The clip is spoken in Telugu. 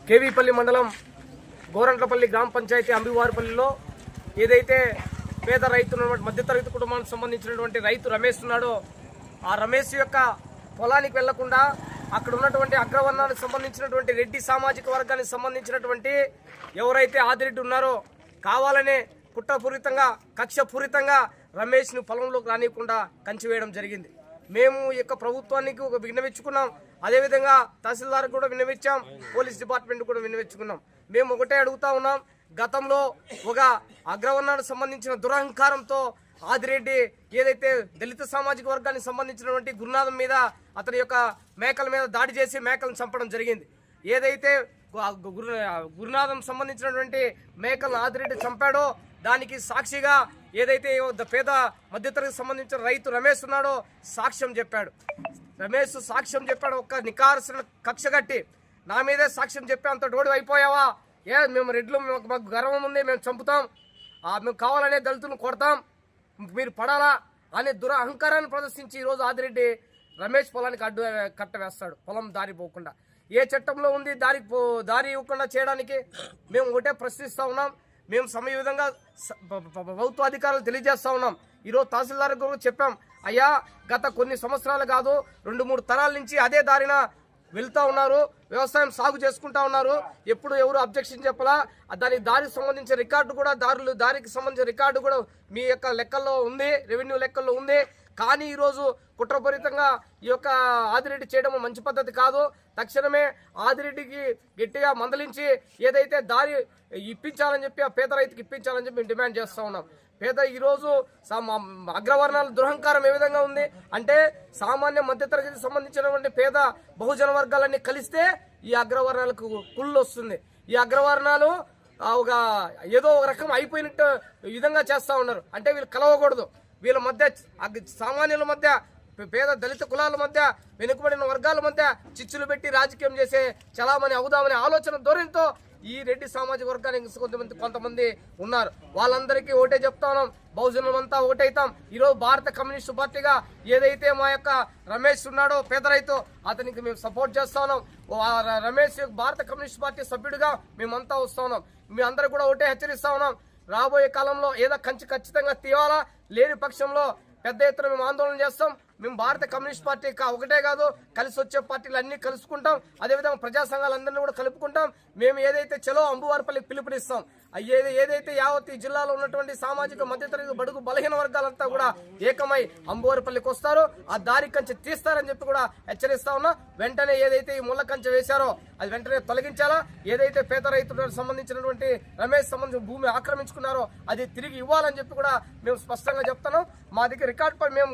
కేవీపల్లి మండలం గోరంట్లపల్లి గ్రామ పంచాయతీ అంబివారిపల్లిలో ఏదైతే పేద రైతు మధ్యతరగతి కుటుంబానికి సంబంధించినటువంటి రైతు రమేష్ ఉన్నాడో ఆ రమేష్ యొక్క పొలానికి వెళ్లకుండా అక్కడ ఉన్నటువంటి అగ్రవర్ణానికి సంబంధించినటువంటి రెడ్డి సామాజిక వర్గానికి సంబంధించినటువంటి ఎవరైతే ఆదిరెడ్డి ఉన్నారో కావాలనే కుట్రపూరితంగా కక్షపూరితంగా రమేష్ను పొలంలోకి రానియకుండా కంచి వేయడం జరిగింది. మేము ఈ యొక్క ప్రభుత్వానికి ఒక విన్నవించుకున్నాం, అదేవిధంగా తహసీల్దార్ కూడా విన్నవించాం, పోలీస్ డిపార్ట్మెంట్ కూడా విన్నవించుకున్నాం. మేము ఒకటే అడుగుతా ఉన్నాం, గతంలో ఒక అగ్రవర్ణానికి సంబంధించిన దురహంకారంతో ఆదిరెడ్డి ఏదైతే దళిత సామాజిక వర్గానికి సంబంధించినటువంటి గురునాథం మీద అతని యొక్క మేకల మీద దాడి చేసి మేకలను చంపడం జరిగింది. ఏదైతే గురునాథం సంబంధించినటువంటి మేకలను ఆదిరెడ్డి చంపాడో దానికి సాక్షిగా ఏదైతే పేద మధ్యతరగతికి సంబంధించిన రైతు రమేష్ ఉన్నాడో సాక్ష్యం చెప్పాడు. రమేష్ సాక్ష్యం చెప్పాడు. ఒక్క నికార్సిన కక్ష కట్టి నా మీదే సాక్ష్యం చెప్పే అంత డోడు అయిపోయావా, మేము రెడ్లు మాకు గర్వం ఉంది, మేము చంపుతాం, మేము కావాలనే దళితులను కొడతాం, మీరు పడాలా అనే దురహంకారాన్ని ప్రదర్శించి ఈరోజు ఆదిరెడ్డి రమేష్ పొలానికి అడ్డు కట్ట వేస్తాడు. పొలం దారి పోకుండా ఏ చట్టంలో ఉంది దారి ఇవ్వకుండా చేయడానికి? మేము ఒకటే ప్రశ్నిస్తూ ఉన్నాం. మేము సమయ విధంగా ప్రభుత్వ అధికారులు తెలియజేస్తూ ఉన్నాం. ఈరోజు తహసీల్దార్ కూడా చెప్పాం, అయ్యా గత కొన్ని సంవత్సరాలు కాదు 2-3 తరాల నుంచి అదే దారిన వెళ్తూ ఉన్నారు, వ్యవసాయం సాగు చేసుకుంటా ఉన్నారు, ఎప్పుడు ఎవరు అబ్జెక్షన్ చెప్పలా. దారికి సంబంధించిన రికార్డు కూడా దారికి సంబంధించిన రికార్డు కూడా మీ యొక్క లెక్కల్లో ఉంది, రెవెన్యూ లెక్కల్లో ఉంది. కానీ ఈరోజు కుట్రపూరితంగా ఈ యొక్క ఆదిరెడ్డి చేయడం మంచి పద్ధతి కాదు. తక్షణమే ఆదిరెడ్డికి గట్టిగా మందలించి ఏదైతే దారి ఇప్పించాలని చెప్పి ఆ పేద రైతుకి ఇప్పించాలని చెప్పి మేము డిమాండ్ చేస్తూ ఉన్నాం. ఈరోజు అగ్రవర్ణాల దురహంకారం ఏ విధంగా ఉంది అంటే, సామాన్య మధ్యతరగతికి సంబంధించినటువంటి పేద బహుజన వర్గాలన్నీ కలిస్తే ఈ అగ్రవర్ణాలకు కుళ్ళు వస్తుంది. ఈ అగ్రవర్ణాలు ఏదో ఒక రకం అయిపోయినట్టు విధంగా చేస్తూ ఉన్నారు. అంటే వీళ్ళు కలవకూడదు, వీళ్ళ మధ్య సామాన్యుల మధ్య పేద దళిత కులాల మధ్య వెనుకబడిన వర్గాల మధ్య చిచ్చులు పెట్టి రాజకీయం చేసే చలామణి అవుదామనే ఆలోచన ధోరణితో ఈ రెడ్డి సామాజిక వర్గానికి కొంతమంది ఉన్నారు. వాళ్ళందరికీ ఒకటే చెప్తా ఉన్నాం, బహుజనులంతా ఒకటైతాం. ఈరోజు భారత కమ్యూనిస్టు పార్టీగా ఏదైతే మా యొక్క రమేష్ ఉన్నాడో పేద రైతు, అతనికి మేము సపోర్ట్ చేస్తా ఉన్నాం. రమేష్ భారత కమ్యూనిస్ట్ పార్టీ సభ్యుడిగా మేమంతా వస్తా ఉన్నాం. మీ అందరూ కూడా ఒకటే హెచ్చరిస్తా ఉన్నాం, రాబోయే కాలంలో ఏదో కంచి ఖచ్చితంగా తీయాలా, లేని పక్షంలో పెద్ద ఎత్తున మేము ఆందోళన చేస్తాం. మేము భారత కమ్యూనిస్ట్ పార్టీ ఒకటే కాదు, కలిసి వచ్చే పార్టీలు అన్ని కలుసుకుంటాం, అదేవిధంగా ప్రజా సంఘాలందరినీ కూడా కలుపుకుంటాం. మేము ఏదైతే చలో అంబువారిపల్లికి పిలుపునిస్తాం, ఏదైతే యావత్ ఈ జిల్లాలో ఉన్నటువంటి సామాజిక మధ్యతరగతి బడుగు బలహీన వర్గాలంతా కూడా ఏకమై అంబువారిపల్లికి వస్తారు, ఆ దారి కంచె తీస్తారని చెప్పి కూడా హెచ్చరిస్తా ఉన్నా. వెంటనే ఏదైతే ఈ ముళ్ళ కంచె వేశారో అది వెంటనే తొలగించాలా. ఏదైతే పేద రైతులకు సంబంధించినటువంటి రమేష్ సంబంధించిన భూమి ఆక్రమించుకున్నారో అది తిరిగి ఇవ్వాలని చెప్పి కూడా మేము స్పష్టంగా చెప్తున్నాం. మా దగ్గర రికార్డు పై మేము